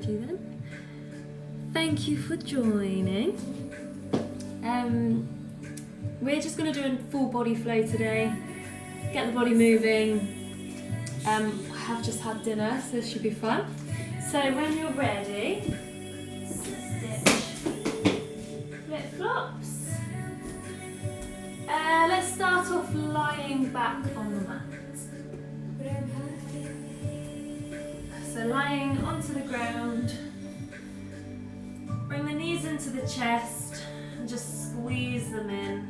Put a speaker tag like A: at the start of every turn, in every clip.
A: Then. Thank you for joining. We're just going to do a full body flow today. Get the body moving. I have just had dinner, so this should be fun. So when you're ready, stitch, flip flops. Let's start off lying back on the mat. So lying onto the ground, bring the knees into the chest and just squeeze them in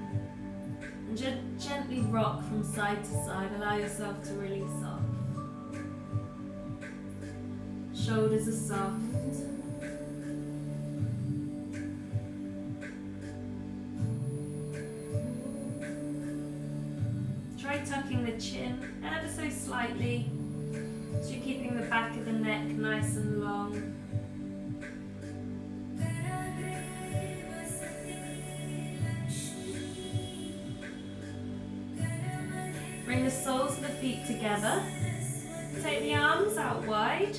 A: and gently rock from side to side. Allow yourself to release off. Shoulders are soft. Try tucking the chin ever so slightly. So you're keeping the back of the neck nice and long. Bring the soles of the feet together. Take the arms out wide.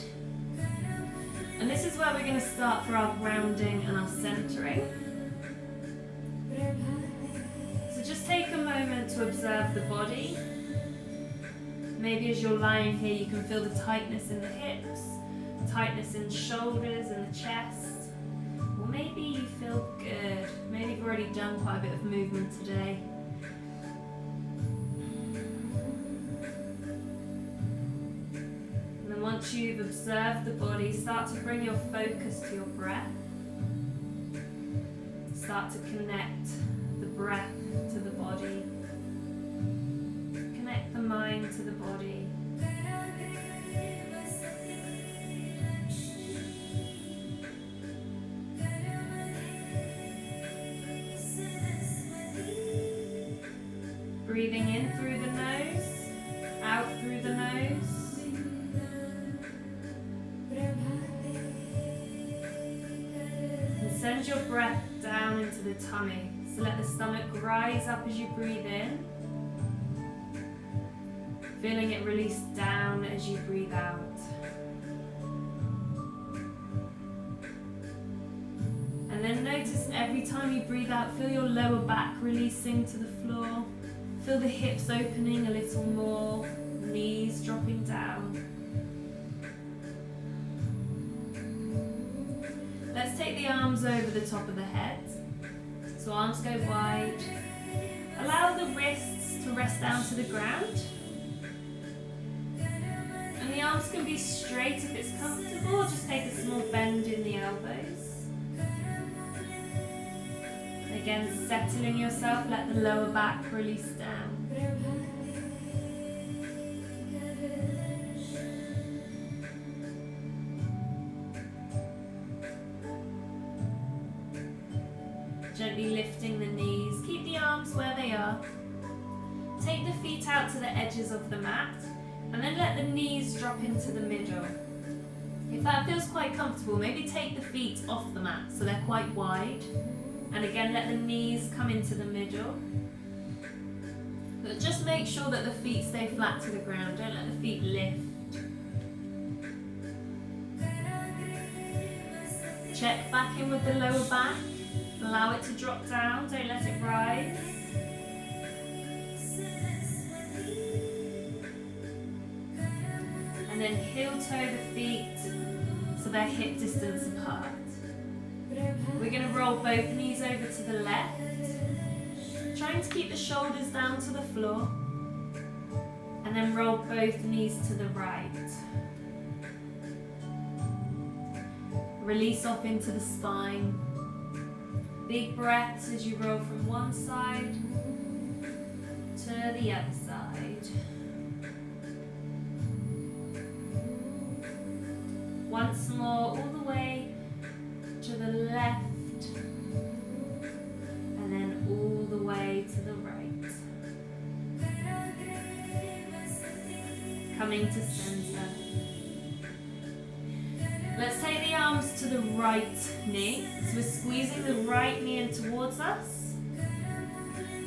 A: And this is where we're going to start for our grounding and our centering. So just take a moment to observe the body. Maybe as you're lying here, you can feel the tightness in the hips, tightness in the shoulders and the chest. Or maybe you feel good. Maybe you've already done quite a bit of movement today. And then once you've observed the body, start to bring your focus to your breath. Start to connect the breath to the body. Connect the mind to the body. Breathing in through the nose, out through the nose. And send your breath down into the tummy. So let the stomach rise up as you breathe in. Feeling it release down as you breathe out. And then notice every time you breathe out, feel your lower back releasing to the floor. Feel the hips opening a little more, knees dropping down. Let's take the arms over the top of the head. So arms go wide. Allow the wrists to rest down to the ground. And the arms can be straight if it's comfortable, or just take a small bend in the elbows. And again, settling yourself, let the lower back release down. Gently lifting the knees, keep the arms where they are. Take the feet out to the edges of the mat. And then let the knees drop into the middle. If that feels quite comfortable, maybe take the feet off the mat so they're quite wide. And again, let the knees come into the middle. But just make sure that the feet stay flat to the ground. Don't let the feet lift. Check back in with the lower back. Allow it to drop down. Don't let it rise. And then heel toe the feet so they're hip distance apart. We're going to roll both knees over to the left, trying to keep the shoulders down to the floor, and then roll both knees to the right. Release off into the spine. Big breaths as you roll from one side to the other side. Once more, all the way to the left, and then all the way to the right. Coming to center. Let's take the arms to the right knee. So we're squeezing the right knee in towards us.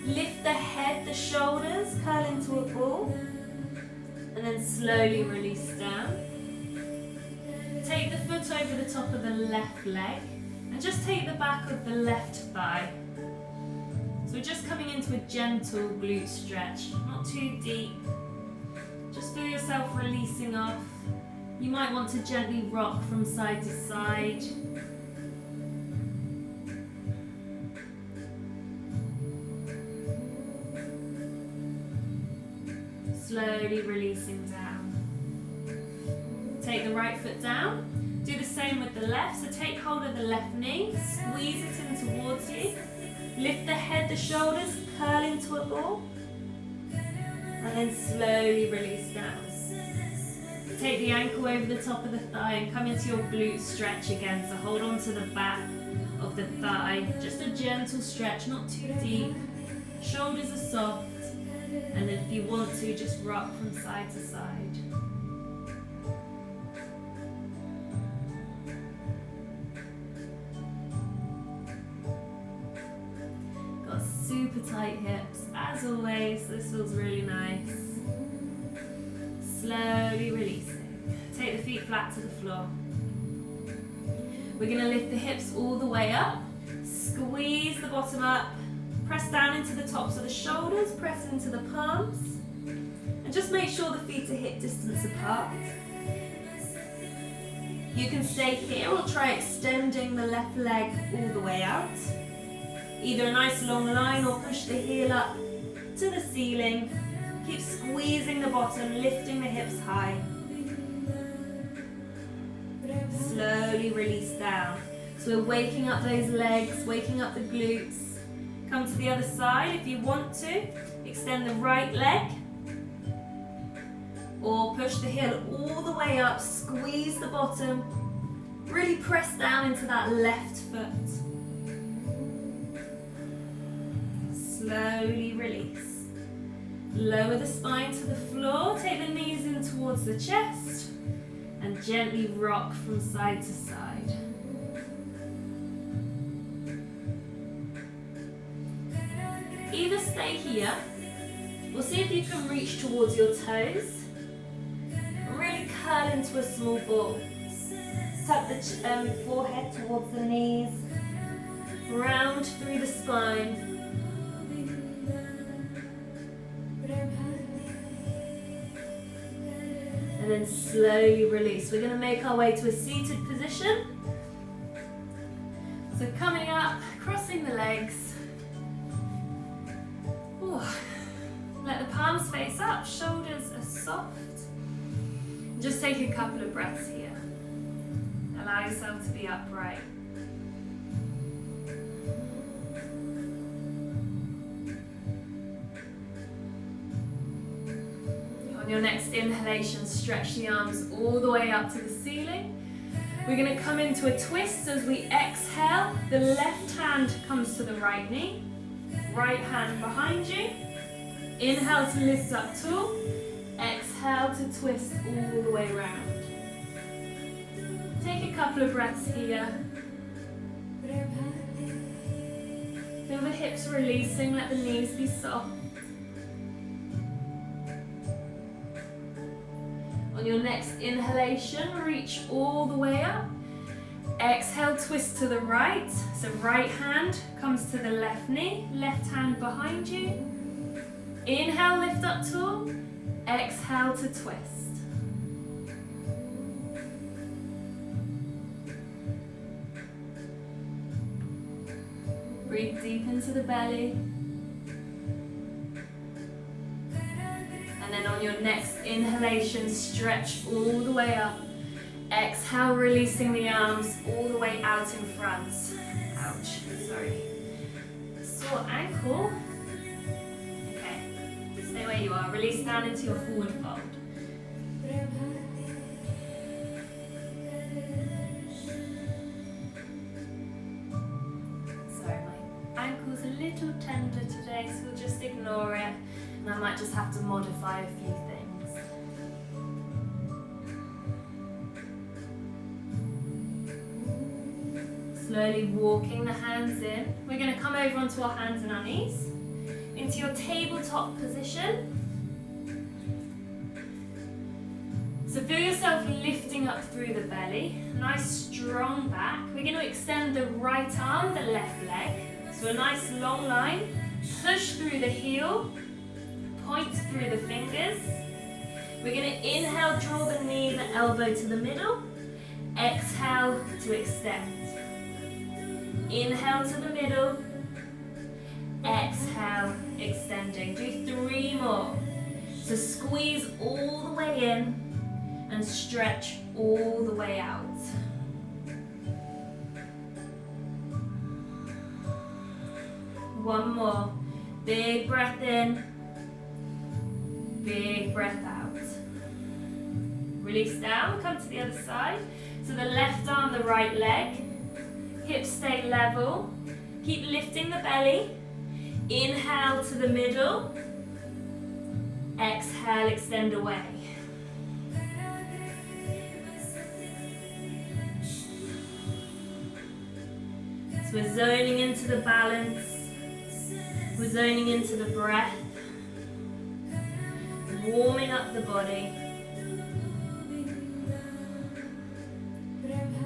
A: Lift the head, the shoulders, curl into a ball. And then slowly release down. take the foot over the top of the left leg and just take the back of the left thigh. So we're just coming into a gentle glute stretch, not too deep. Just feel yourself releasing off. You might want to gently rock from side to side. Slowly releasing down. Take the right foot down. Do the same with the left. So take hold of the left knee, squeeze it in towards you. Lift the head, the shoulders, curl into a ball. And then slowly release down. Take the ankle over the top of the thigh and come into your glute stretch again. So hold on to the back of the thigh. Just a gentle stretch, not too deep. Shoulders are soft. And then if you want to, just rock from side to side. Got super tight hips. As always, this feels really nice. Slowly releasing. Take the feet flat to the floor. We're going to lift the hips all the way up. Squeeze the bottom up. Press down into the tops of the shoulders, press into the palms, and just make sure the feet are hip distance apart. You can stay here or try extending the left leg all the way out. Either a nice long line or push the heel up to the ceiling. Keep squeezing the bottom, lifting the hips high. Slowly release down. So we're waking up those legs, waking up the glutes. Come to the other side if you want to. Extend the right leg. Or push the heel all the way up. Squeeze the bottom. Really press down into that left foot. Slowly release. Lower the spine to the floor. Take the knees in towards the chest. And gently rock from side to side. Either stay here, or see if you can reach towards your toes. Really curl into a small ball. Tuck the forehead towards the knees. Round through the spine. And then slowly release. We're going to make our way to a seated position. So coming up, crossing the legs. Let the palms face up, shoulders are soft. Just take a couple of breaths here. Allow yourself to be upright. On your next inhalation, stretch the arms all the way up to the ceiling. We're going to come into a twist as we exhale. The left hand comes to the right knee. Right hand behind you. Inhale to lift up tall. Exhale to twist all the way around. Take a couple of breaths here. Feel the hips releasing, let the knees be soft. On your next inhalation, reach all the way up. Exhale, twist to the right. So right hand comes to the left knee, left hand behind you. Inhale, lift up tall. Exhale to twist. Breathe deep into the belly. And then on your next inhalation, stretch all the way up. Exhale, releasing the arms all the way out in front. Ouch, sorry. Sore ankle. Okay, stay where you are. Release down into your forward fold. Sorry, my ankle's a little tender today, so we'll just ignore it. And I might just have to modify a few things. Slowly walking the hands in. We're going to come over onto our hands and our knees. Into your tabletop position. So feel yourself lifting up through the belly. Nice strong back. We're going to extend the right arm, the left leg. So a nice long line. Push through the heel. Point through the fingers. We're going to inhale, draw the knee, the elbow to the middle. Exhale to extend. Inhale to the middle. Exhale, extending. Do 3 more. So squeeze all the way in and stretch all the way out. One more. Big breath in. Big breath out. Release down, come to the other side. So the left arm, the right leg. Hips stay level. Keep lifting the belly. Inhale to the middle. Exhale, extend away. So we're zoning into the balance. We're zoning into the breath. Warming up the body.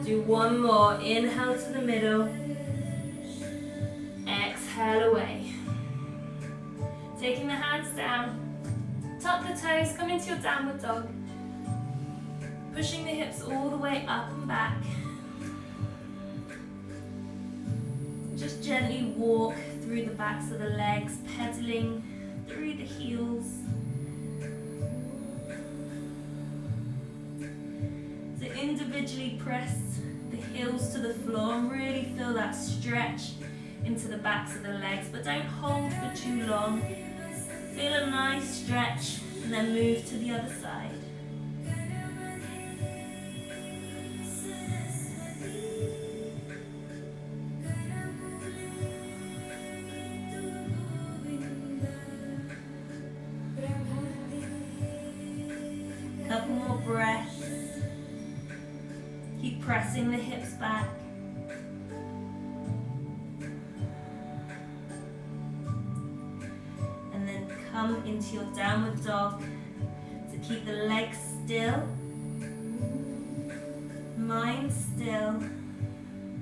A: Do 1 more. Inhale to the middle. Exhale away. Taking the hands down. Tuck the toes. Come into your downward dog. Pushing the hips all the way up and back. Just gently walk through the backs of the legs, pedaling through the heels. So individually press the heels to the floor and really feel that stretch into the backs of the legs, but don't hold for too long. Feel a nice stretch and then move to the other side. Couple more breaths. Keep pressing the hips back. And then come into your downward dog. So keep the legs still, mind still,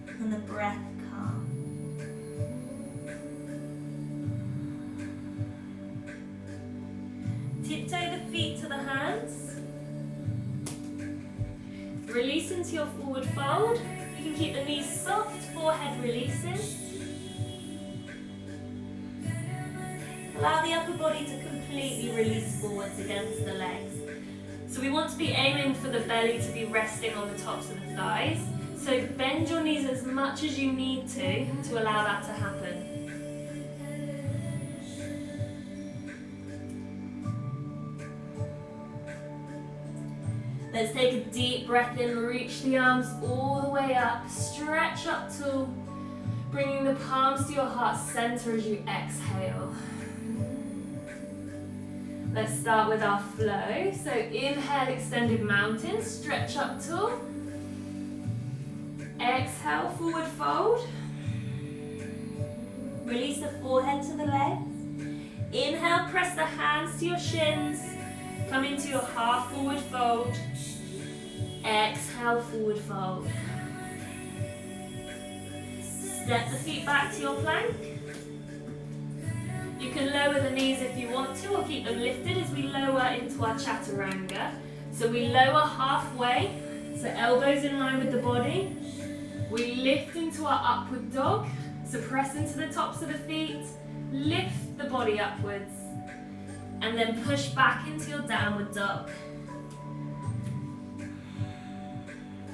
A: and the breath calm. Tiptoe the feet to the hands. Release into your forward fold. You can keep the knees soft, forehead releases. Allow the upper body to completely release forwards against the legs. So we want to be aiming for the belly to be resting on the tops of the thighs. So bend your knees as much as you need to allow that to happen. Let's take a deep breath in, reach the arms all the way up, stretch up tall, bringing the palms to your heart center as you exhale. Let's start with our flow. So inhale, extended mountain, stretch up tall. Exhale, forward fold. Release the forehead to the legs. Inhale, press the hands to your shins. Come into your half forward fold. Exhale, forward fold. Step the feet back to your plank. You can lower the knees if you want to, or keep them lifted as we lower into our chaturanga. So we lower halfway, so elbows in line with the body. We lift into our upward dog, so press into the tops of the feet, lift the body upwards, and then push back into your downward dog.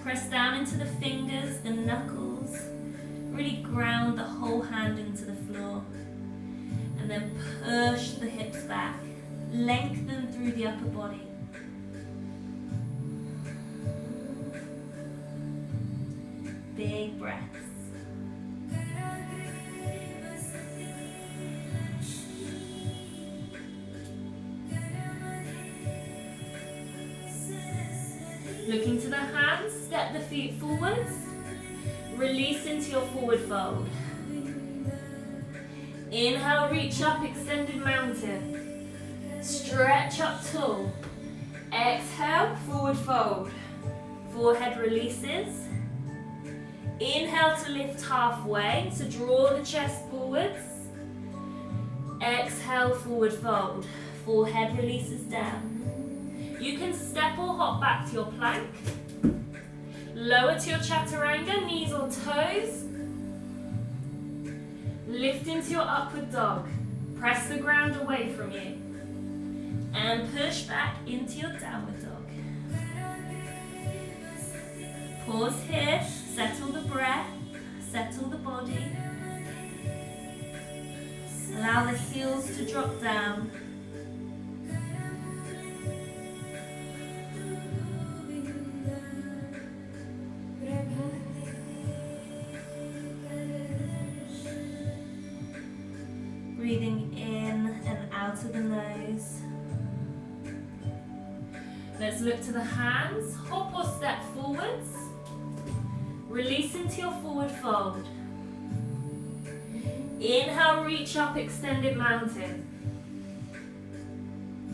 A: Press down into the fingers, the knuckles, really ground the whole hand into the floor. And then push the hips back, lengthen through the upper body. Big breaths. Looking to the hands, step the feet forwards, release into your forward fold. Inhale, reach up, extended mountain. Stretch up tall. Exhale, forward fold. Forehead releases. Inhale to lift halfway, so draw the chest forwards. Exhale, forward fold. Forehead releases down. You can step or hop back to your plank. Lower to your chaturanga, knees or toes. Lift into your upward dog. Press the ground away from you. And push back into your downward dog. Pause here, settle the breath, settle the body. Allow the heels to drop down. Breathing in and out of the nose. Let's look to the hands. Hop or step forwards. Release into your forward fold. Inhale, reach up, extended mountain.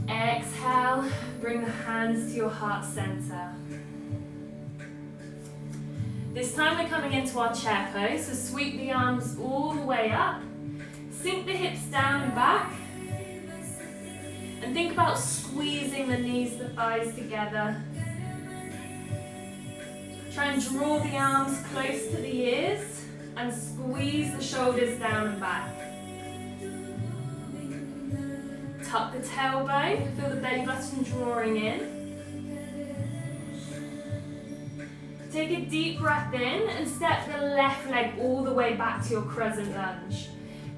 A: Exhale, bring the hands to your heart center. This time we're coming into our chair pose, so sweep the arms all the way up. Sink the hips down and back. And think about squeezing the knees, the thighs together. Try and draw the arms close to the ears and squeeze the shoulders down and back. Tuck the tailbone, feel the belly button drawing in. Take a deep breath in and step the left leg all the way back to your crescent lunge.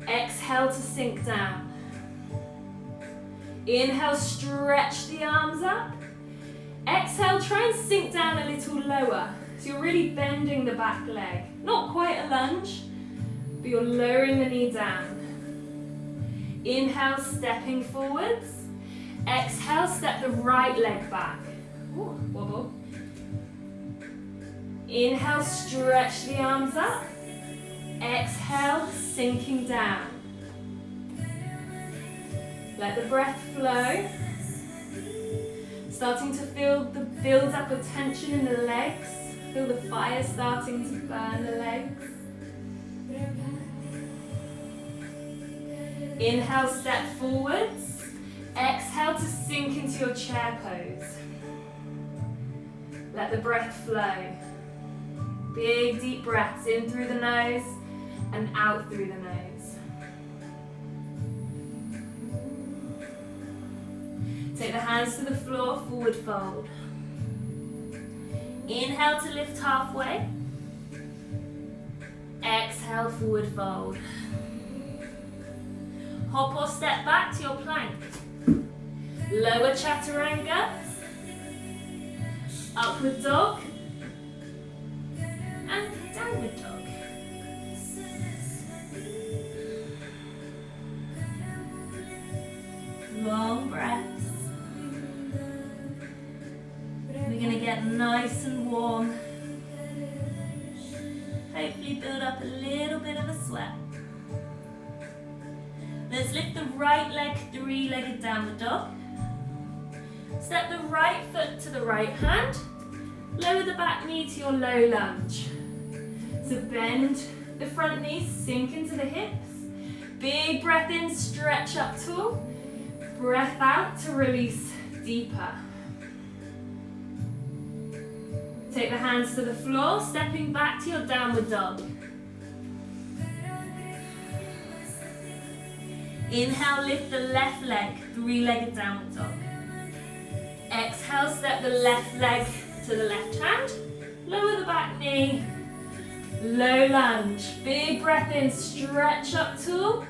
A: Exhale to sink down. Inhale, stretch the arms up. Exhale, try and sink down a little lower. So you're really bending the back leg. Not quite a lunge, but you're lowering the knee down. Inhale, stepping forwards. Exhale, step the right leg back. Ooh, wobble. Inhale, stretch the arms up. Exhale, sinking down. Let the breath flow. Starting to feel the build up of tension in the legs. Feel the fire starting to burn the legs. Inhale, step forwards. Exhale to sink into your chair pose. Let the breath flow. Big deep breaths in through the nose and out through the nose. Take the hands to the floor, forward fold. Inhale to lift halfway. Exhale, forward fold. Hop or step back to your plank. Lower chaturanga. Upward dog. And downward dog. Long breaths. We're going to get nice and warm. Hopefully build up a little bit of a sweat. Let's lift the right leg, three-legged downward dog. Step the right foot to the right hand. Lower the back knee to your low lunge. So bend the front knee, sink into the hips. Big breath in, stretch up tall. Breath out to release deeper. Take the hands to the floor, stepping back to your downward dog. Inhale, lift the left leg, three-legged downward dog. Exhale, step the left leg to the left hand. Lower the back knee. Low lunge. Big breath in, stretch up tall.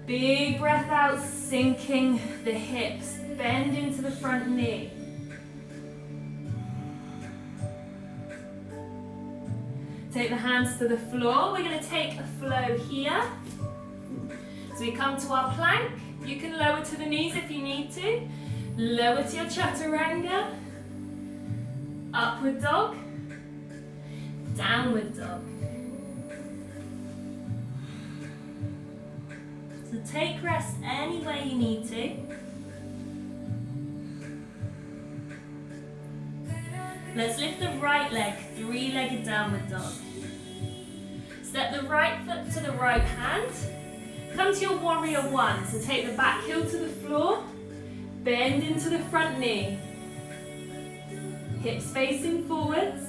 A: Big breath out, sinking the hips. Bend into the front knee. Take the hands to the floor. We're going to take a flow here. So we come to our plank. You can lower to the knees if you need to. Lower to your chaturanga. Upward dog. Downward dog. So take rest any way you need to. Let's lift the right leg, three-legged downward dog. Step the right foot to the right hand. Come to your warrior one. So take the back heel to the floor. Bend into the front knee. Hips facing forwards.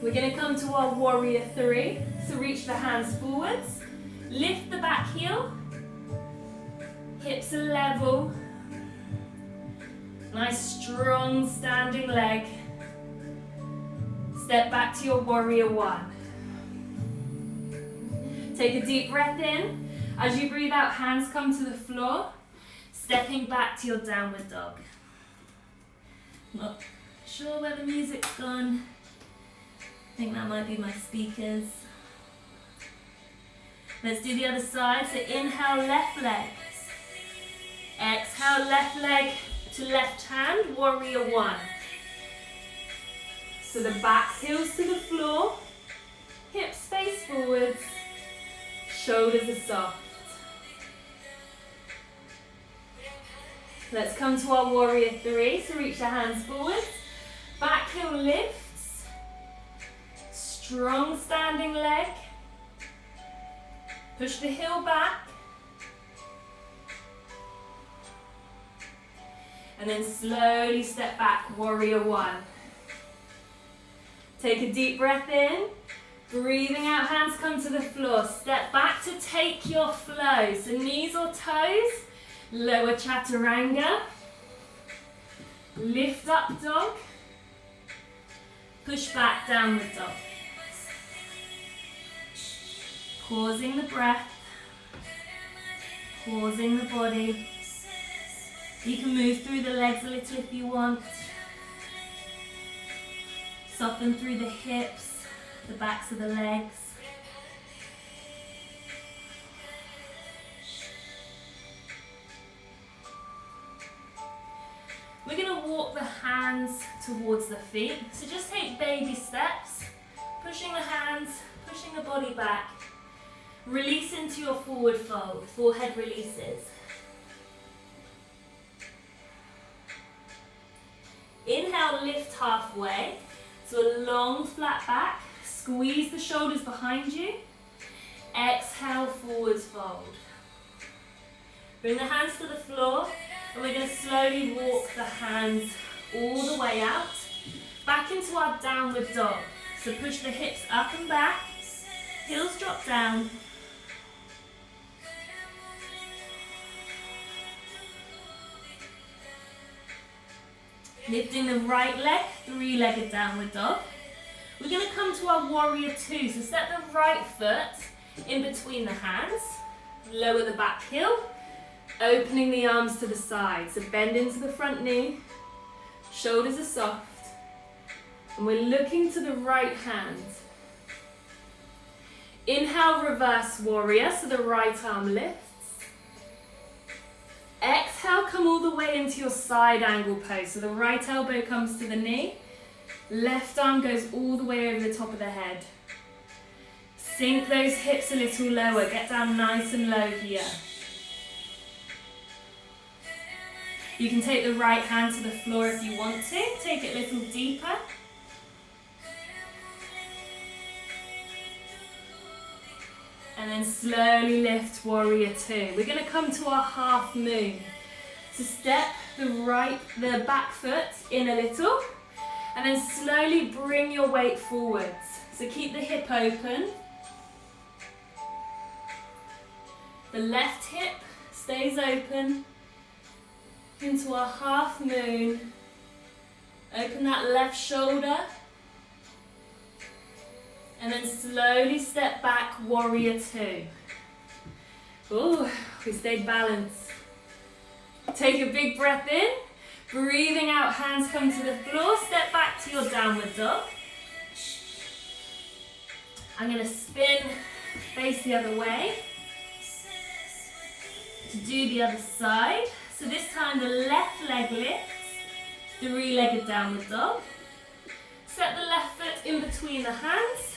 A: We're going to come to our warrior three. So reach the hands forwards. Lift the back heel. Hips are level. Nice strong standing leg. Step back to your warrior one. Take a deep breath in. As you breathe out, hands come to the floor. Stepping back to your downward dog. Not sure where the music's gone. I think that might be my speakers. Let's do the other side. So inhale, left leg. Exhale, left leg to left hand, warrior one. So the back heels to the floor, hips face forwards, shoulders are soft. Let's come to our warrior three. So reach the hands forwards, back heel lifts, strong standing leg. Push the heel back. And then slowly step back, warrior one. Take a deep breath in. Breathing out, hands come to the floor. Step back to take your flow. So knees or toes, lower chaturanga. Lift up dog. Push back, downward dog. Pausing the breath. Pausing the body. You can move through the legs a little if you want. Soften through the hips, the backs of the legs. We're going to walk the hands towards the feet. So just take baby steps, pushing the hands, pushing the body back. Release into your forward fold, forehead releases. Inhale, lift halfway. So a long flat back. Squeeze the shoulders behind you. Exhale, forwards fold. Bring the hands to the floor. And we're going to slowly walk the hands all the way out. Back into our downward dog. So push the hips up and back. Heels drop down. Lifting the right leg, three-legged downward dog. We're going to come to our warrior two. So step the right foot in between the hands. Lower the back heel. Opening the arms to the side. So bend into the front knee. Shoulders are soft. And we're looking to the right hand. Inhale, reverse warrior. So the right arm lifts. Exhale, come all the way into your side angle pose. So the right elbow comes to the knee. Left arm goes all the way over the top of the head. Sink those hips a little lower. Get down nice and low here. You can take the right hand to the floor if you want to. Take it a little deeper. And then slowly lift warrior two. We're going to come to our half moon. So step the back foot in a little. And then slowly bring your weight forwards. So keep the hip open. The left hip stays open. Into our half moon. Open that left shoulder. And then slowly step back, warrior two. Ooh, we stayed balanced. Take a big breath in. Breathing out, hands come to the floor. Step back to your downward dog. I'm going to spin, face the other way. To do the other side. So this time the left leg lifts. Three-legged downward dog. Set the left foot in between the hands.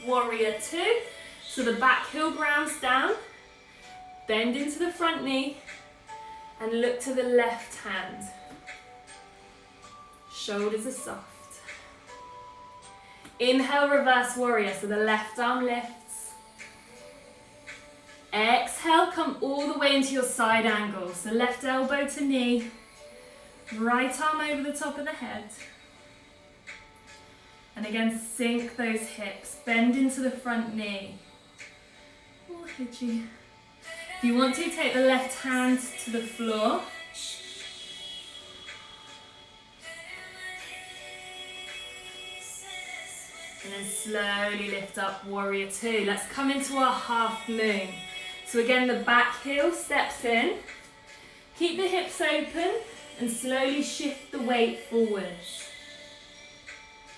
A: Warrior two. So the back heel grounds down. Bend into the front knee. And look to the left hand. shoulders are soft. Inhale, reverse warrior, so the left arm lifts. Exhale, come all the way into your side angle. So left elbow to knee, right arm over the top of the head. And again, sink those hips, bend into the front knee. Oh, hitchy. If you want to, take the left hand to the floor. And then slowly lift up, warrior two. Let's come into our half moon. So again, the back heel steps in. Keep the hips open and slowly shift the weight forwards.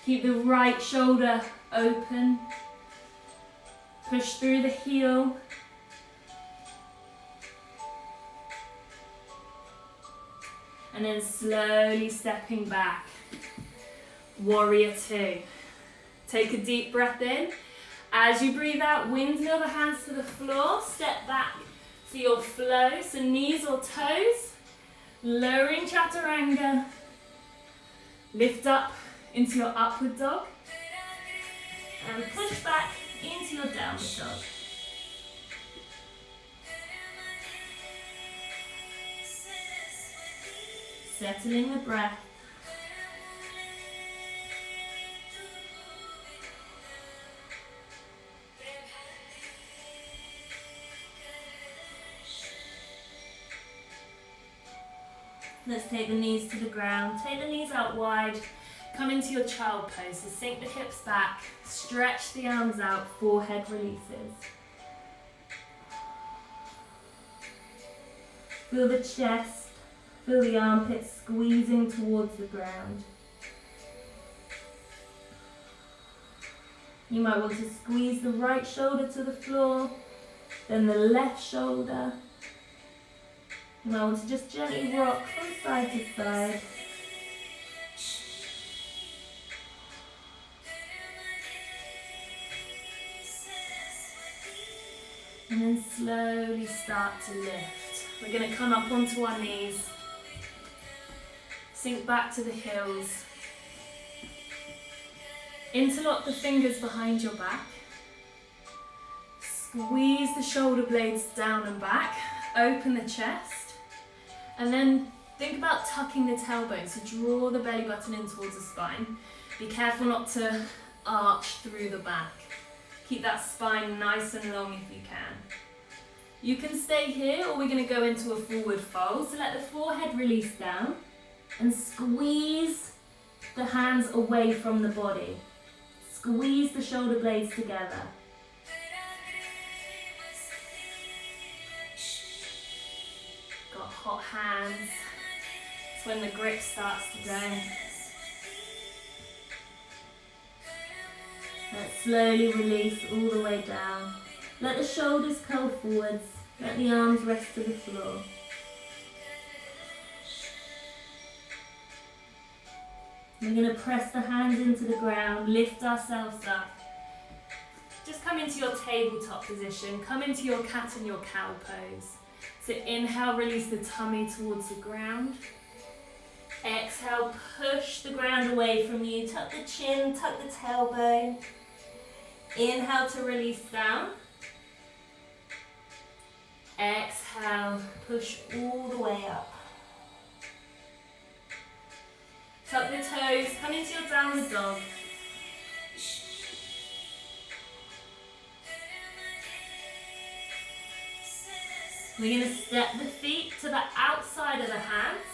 A: Keep the right shoulder open. Push through the heel. And then slowly stepping back. Warrior two. Take a deep breath in. As you breathe out, windmill the hands to the floor. Step back for your flow. So knees or toes. Lowering chaturanga. Lift up into your upward dog. And push back into your downward dog. Settling the breath. Let's take the knees to the ground. Take the knees out wide. Come into your child pose. So sink the hips back. Stretch the arms out. Forehead releases. Feel the chest. Feel the armpits squeezing towards the ground. You might want to squeeze the right shoulder to the floor, then the left shoulder. You might want to just gently rock from side to side. And then slowly start to lift. We're going to come up onto our knees. Sink back to the heels. Interlock the fingers behind your back. Squeeze the shoulder blades down and back. Open the chest. And then think about tucking the tailbone. So draw the belly button in towards the spine. Be careful not to arch through the back. Keep that spine nice and long if you can. You can stay here, or we're going to go into a forward fold. So let the forehead release down. And squeeze the hands away from the body. Squeeze the shoulder blades together. Got hot hands. It's when the grip starts to go. Let's slowly release all the way down. Let the shoulders curl forwards. Let the arms rest to the floor. We're going to press the hands into the ground, lift ourselves up. Just come into your tabletop position. Come into your cat and your cow pose. So inhale, release the tummy towards the ground. Exhale, push the ground away from you. Tuck the chin, tuck the tailbone. Inhale to release down. Exhale, push all the way up. Tuck the toes, come into your downward dog. We're going to step the feet to the outside of the hands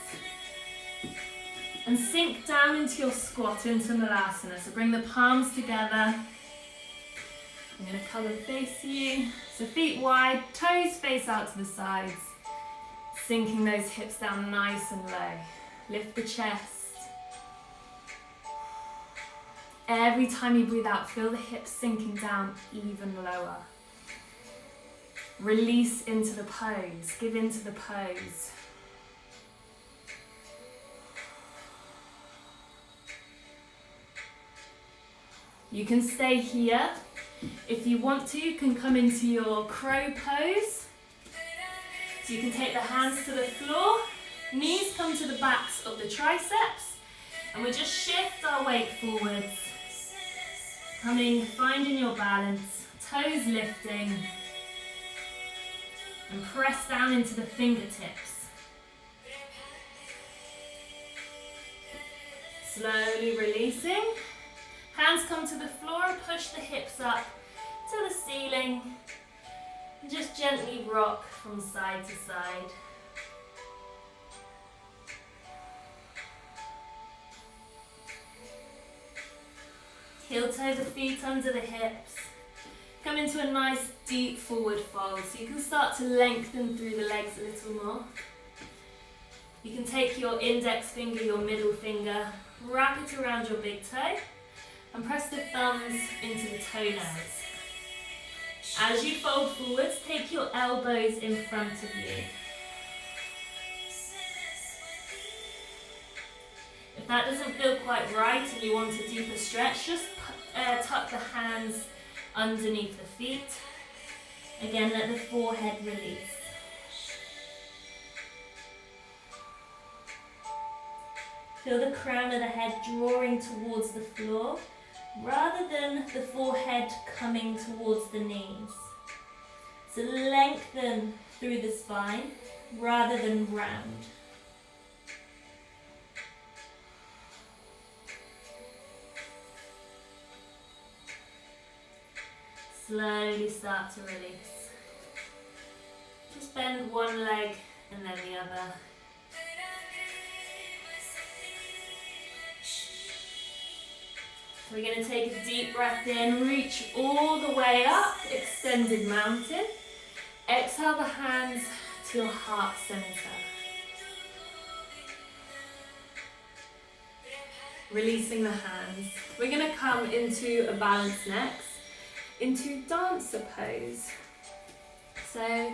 A: and sink down into your squat, into Malasana. So bring the palms together. I'm going to come and face you. So feet wide, toes face out to the sides. Sinking those hips down nice and low. Lift the chest. Every time you breathe out, feel the hips sinking down even lower. Release into the pose. Give into the pose. You can stay here. If you want to, you can come into your crow pose. So you can take the hands to the floor. Knees come to the backs of the triceps. And we just shift our weight forwards. Finding your balance, toes lifting. And press down into the fingertips. Slowly releasing. Hands come to the floor and push the hips up to the ceiling. And just gently rock from side to side. Heel toe the feet under the hips. Come into a nice deep forward fold, so you can start to lengthen through the legs a little more. You can take your index finger, your middle finger, wrap it around your big toe, and press the thumbs into the toenails. As you fold forwards, take your elbows in front of you. If that doesn't feel quite right and you want a deeper stretch, just tuck the hands underneath the feet. Again, let the forehead release. Feel the crown of the head drawing towards the floor rather than the forehead coming towards the knees. So lengthen through the spine rather than round. Slowly start to release. Just bend one leg and then the other. We're going to take a deep breath in, reach all the way up, extended mountain. Exhale the hands to your heart center. Releasing the hands. We're going to come into a balance next. Into dancer pose. So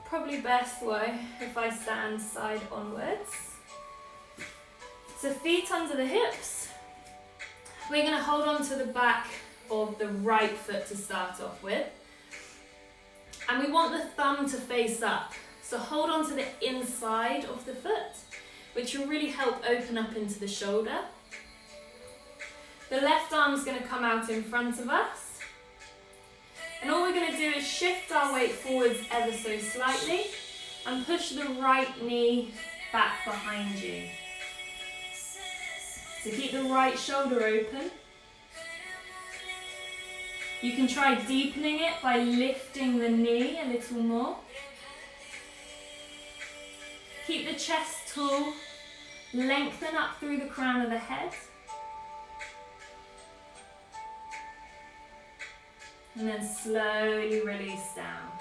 A: probably best way if I stand side onwards. So feet under the hips. We're going to hold on to the back of the right foot to start off with. And we want the thumb to face up. So hold on to the inside of the foot, which will really help open up into the shoulder. The left arm's going to come out in front of us. And all we're going to do is shift our weight forwards ever so slightly and push the right knee back behind you. So keep the right shoulder open. You can try deepening it by lifting the knee a little more. Keep the chest tall, lengthen up through the crown of the head. And then slowly release down.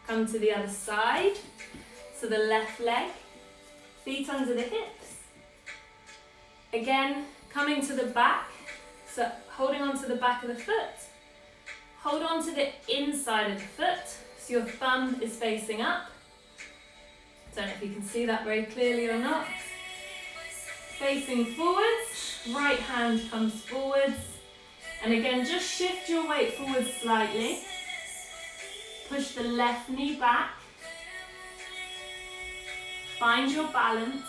A: Come to the other side. So the left leg, feet under the hips. Again, coming to the back. So holding on to the back of the foot. Hold on to the inside of the foot. So your thumb is facing up. Don't know if you can see that very clearly or not. Facing forwards, right hand comes forwards. And again, just shift your weight forward slightly. Push the left knee back. Find your balance.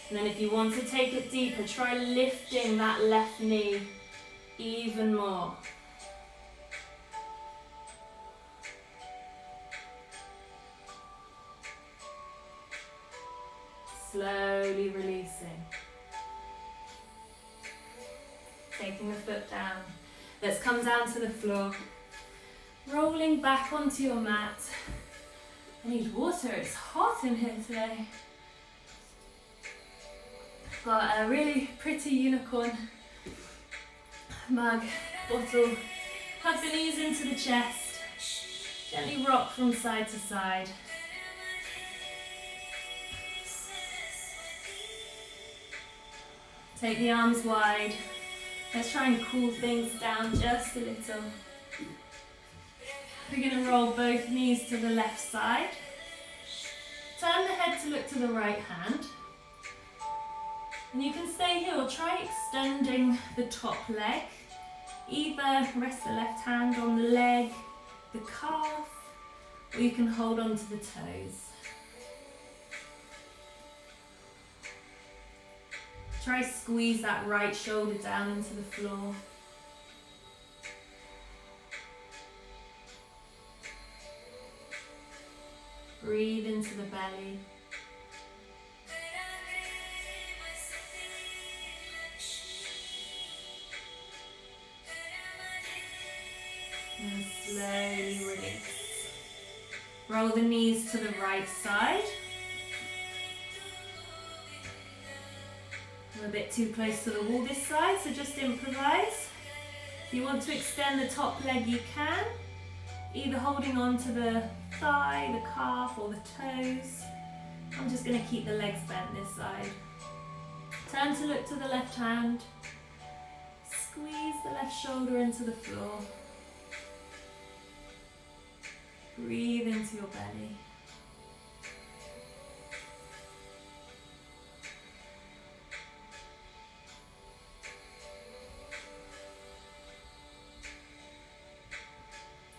A: And then if you want to take it deeper, try lifting that left knee even more. Slowly releasing. Taking the foot down. Let's come down to the floor. Rolling back onto your mat. I need water, it's hot in here today. Got a really pretty unicorn mug, bottle. Hug the knees into the chest. Gently rock from side to side. Take the arms wide. Let's try and cool things down just a little. We're going to roll both knees to the left side. Turn the head to look to the right hand. And you can stay here or try extending the top leg. Either rest the left hand on the leg, the calf, or you can hold on to the toes. Try squeeze that right shoulder down into the floor. Breathe into the belly. And slowly release. Roll the knees to the right side. I'm a bit too close to the wall this side, so just improvise. If you want to extend the top leg, you can. Either holding on to the thigh, the calf, or the toes. I'm just going to keep the legs bent this side. Turn to look to the left hand. Squeeze the left shoulder into the floor. Breathe into your belly.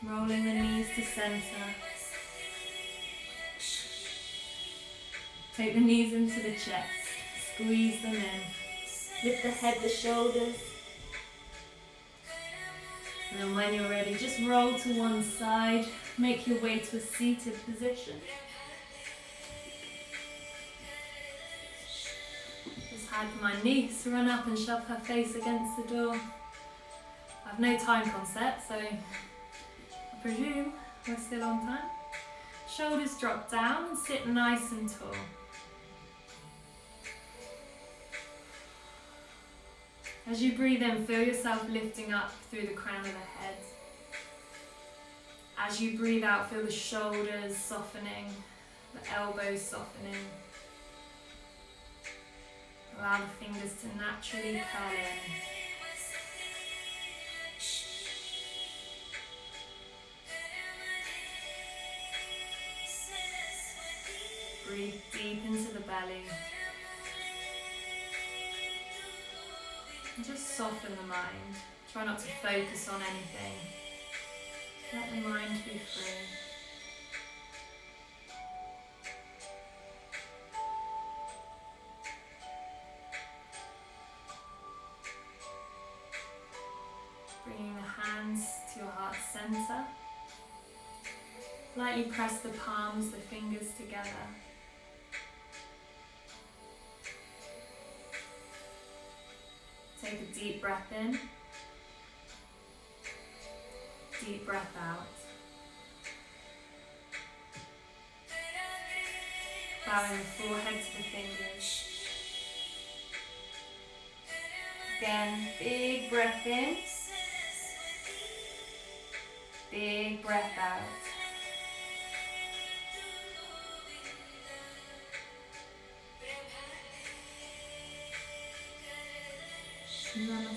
A: Rolling the knees to center. Take the knees into the chest. Squeeze them in. Lift the head, the shoulders. And then when you're ready, just roll to one side. Make your way to a seated position. Just hide from my niece, run up and shove her face against the door. I have no time concept, so I presume we're still on time. Shoulders drop down and sit nice and tall. As you breathe in, feel yourself lifting up through the crown of the head. As you breathe out, feel the shoulders softening, the elbows softening. Allow the fingers to naturally curl in. Breathe deep into the belly. And just soften the mind. Try not to focus on anything. Let the mind be free. Bringing the hands to your heart center. Lightly press the palms, the fingers together. Take a deep breath in. Deep breath out. Bowing the forehead to the fingers. Again, big breath in. Big breath out. Namaste.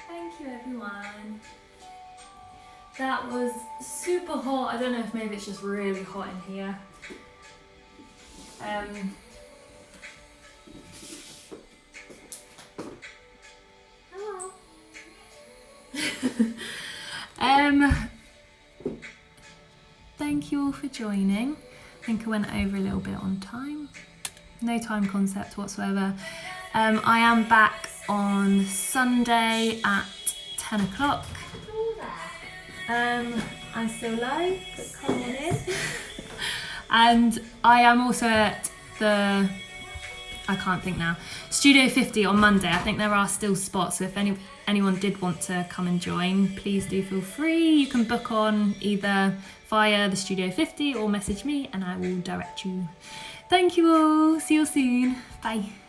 A: Thank you, everyone. That was super hot. I don't know if maybe it's just really hot in here. Hello. Thank you all for joining. I think I went over a little bit on time. No time concept whatsoever. I am back on Sunday at 10 o'clock. I'm still live, but come on in. And I am also at the, I can't think now, Studio 50 on Monday. I think there are still spots, so if anyone did want to come and join, please do feel free. You can book on either via the Studio 50 or message me and I will direct you. Thank you all. See you soon. Bye.